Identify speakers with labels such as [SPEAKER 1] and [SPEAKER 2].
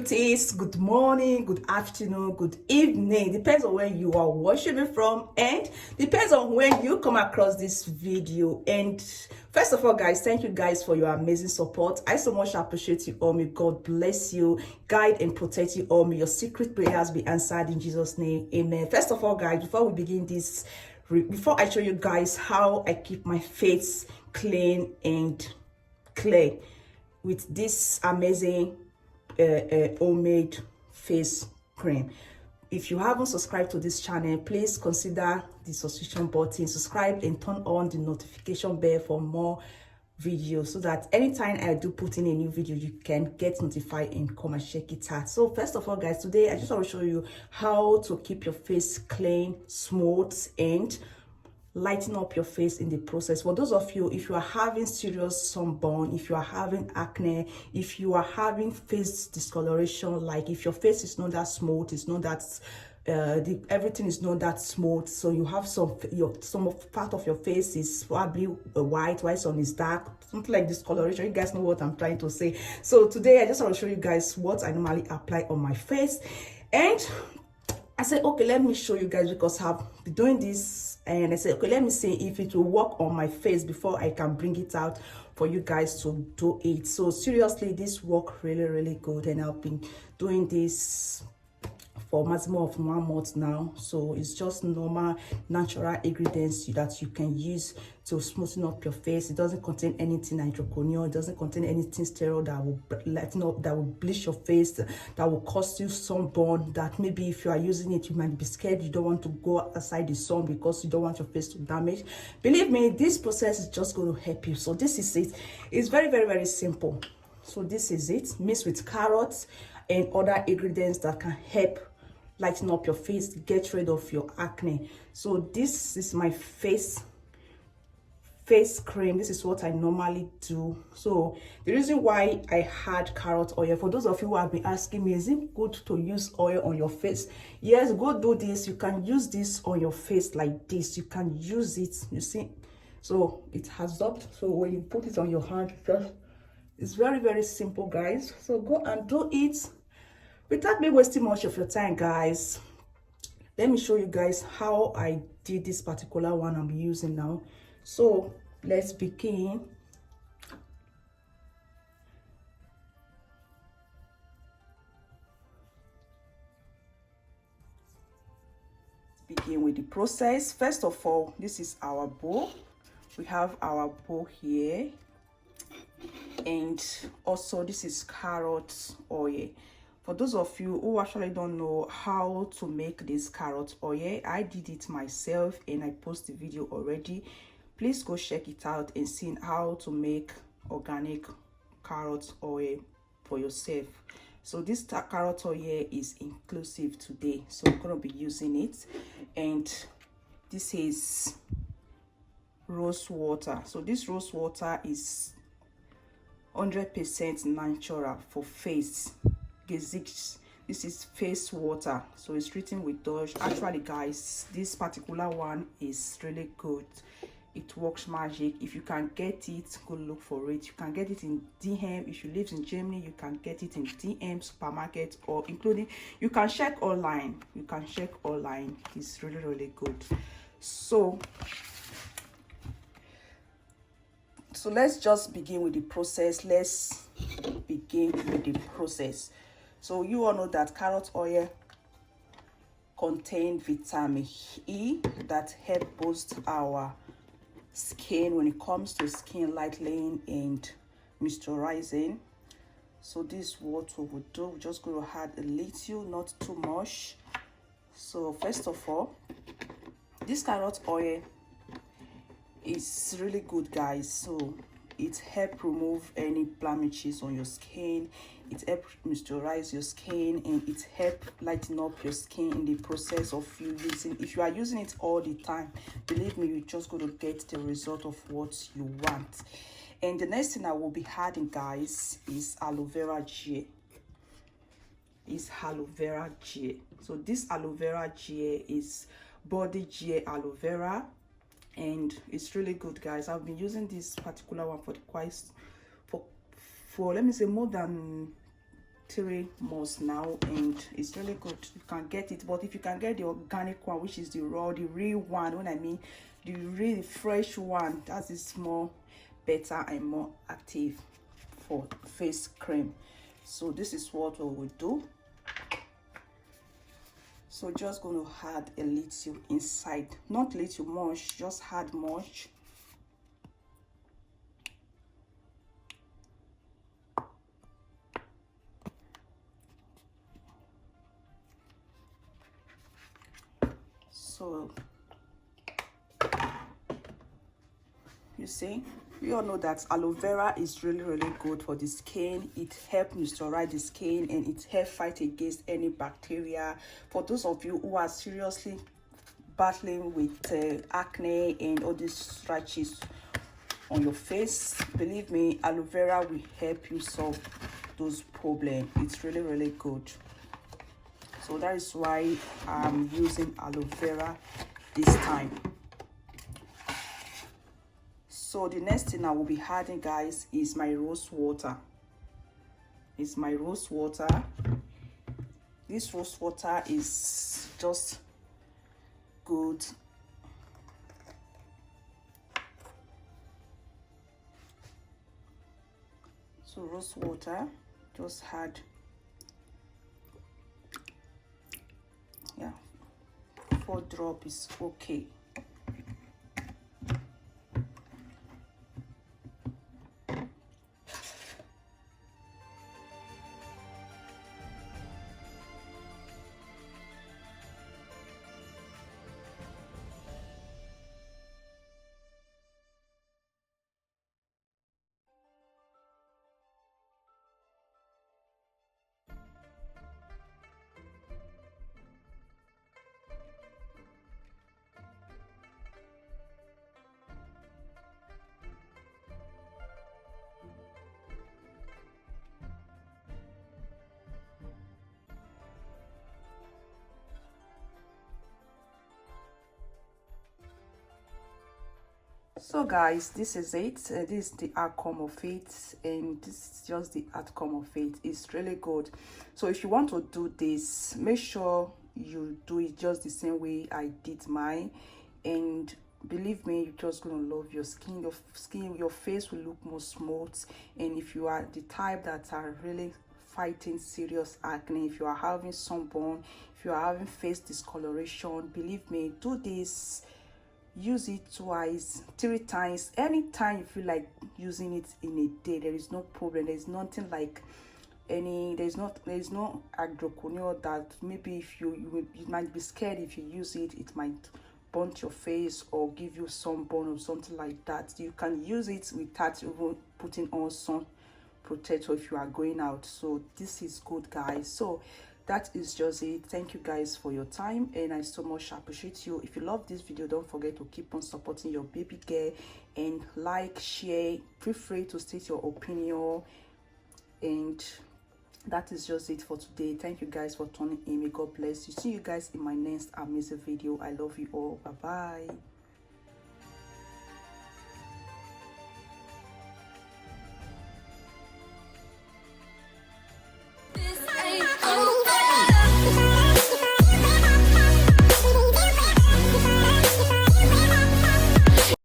[SPEAKER 1] beauties, good morning, good afternoon, good evening. Depends on where you are watching me from, and depends on when you come across this video. And first of all, guys, thank you guys for your amazing support. I so much appreciate you all. May God bless you, guide and protect you all. May your secret prayers be answered in Jesus' name, amen. First of all, guys, before we begin this, before I show you guys how I keep my face clean and clear with this amazing homemade face cream. If you haven't subscribed to this channel, please consider the subscription button, subscribe and turn on the notification bell for more videos, so that anytime I do put in a new video, you can get notified and come and check it out. So first of all, guys, today I just want to show you how to keep your face clean, smooth, and lighten up your face in the process. For those of you, if you are having serious sunburn, if you are having acne, if you are having face discoloration, like if your face is not that smooth, it's not that everything is not that smooth, so you have some part of your face is probably white some is dark, something like discoloration. You guys know what I'm trying to say. So today I just want to show you guys what I normally apply on my face. And I said, okay, let me show you guys, because I've been doing this, and I said, okay, let me see if it will work on my face before I can bring it out for you guys to do it. So seriously, this work really good, and I've been doing this for maximum of 1 month now. So it's just normal natural ingredients that you can use to smoothen up your face. It doesn't contain anything hydroquinone, it doesn't contain anything sterile that will lighten up, that will bleach your face, that will cause you sunburn, that maybe if you are using it, you might be scared, you don't want to go outside the sun because you don't want your face to damage. Believe me, this process is just going to help you. So this is it. It's very simple. So this is it, mixed with carrots and other ingredients that can help lighten up your face, get rid of your acne. So this is my face cream. This is what I normally do. So the reason why I had carrot oil, for those of you who have been asking me, is it good to use oil on your face? Yes, go do this. You can use this on your face like this. You can use it, you see. So it has absorbed. So when you put it on your hand, it's very simple, guys. So go and do it without me wasting much of your time, guys. Let me show you guys how I did this particular one I'm using now. So let's begin. Begin with the process. First of all, this is our bowl. We have our bowl here, and also this is carrot oil. For those of you who actually don't know how to make this carrot oil, I did it myself and I post the video already. Please go check it out and see how to make organic carrot oil for yourself. So this carrot oil is inclusive today, so I'm going to be using it. And this is Rossewater. So this Rossewater is 100% natural for face. This is face water, so it's written with Dutch. Actually, guys, this particular one is really good. It works magic. If you can get it, go look for it. You can get it in DM. If you live in Germany, you can get it in DM supermarket, or including you can check online. It's really good. So let's just begin with the process. So you all know that carrot oil contains vitamin E that help boost our skin when it comes to skin lightening and moisturizing. So this is what we will do. We're just going to add a little, not too much. So first of all, this carrot oil is really good, guys. So it helps remove any blemishes on your skin, it helps moisturize your skin, and it helps lighten up your skin in the process of you using. If you are using it all the time, believe me, you're just going to get the result of what you want. And the next thing I will be adding, guys, is aloe vera gel. So this aloe vera gel is body gel aloe vera, and it's really good, guys. I've been using this particular one for let me say more than 3 months now, and it's really good. You can get it, but if you can get the organic one, which is the raw, the real one, when I mean the really fresh one, that is more better and more active for face cream. So this is what we will do. So just going to add a little inside, not little much, just add much. So you see, we all know that aloe vera is really good for the skin. It helps moisturize the skin, and it helps fight against any bacteria. For those of you who are seriously battling with acne and all these scratches on your face, believe me, aloe vera will help you solve those problems. It's really good. So that is why I'm using aloe vera this time. So the next thing I will be adding, guys, is my rose water. It's my rose water. This rose water is just good. So rose water, just add, yeah, 4 drops is okay. So guys, this is it. This is the outcome of it, and this is just the outcome of it. It's really good. So if you want to do this, make sure you do it just the same way I did mine, and believe me, you're just gonna love your skin. Your face will look more smooth. And if you are the type that are really fighting serious acne, if you are having sunburn, if you are having face discoloration, believe me, do this. Use it twice, 3 times, anytime you feel like using it in a day. There is no problem. There's nothing like there's no hydroquinone that maybe if you might be scared. If you use it, it might burn your face or give you sunburn or something like that. You can use it without even putting on sun protector if you are going out. So this is good, guys. So that is just it. Thank you guys for your time, and I so much appreciate you. If you love this video, don't forget to keep on supporting your baby girl, and like, share, feel free to state your opinion. And that is just it for today. Thank you guys for tuning in. May God bless you. See you guys in my next amazing video. I love you all. Bye bye.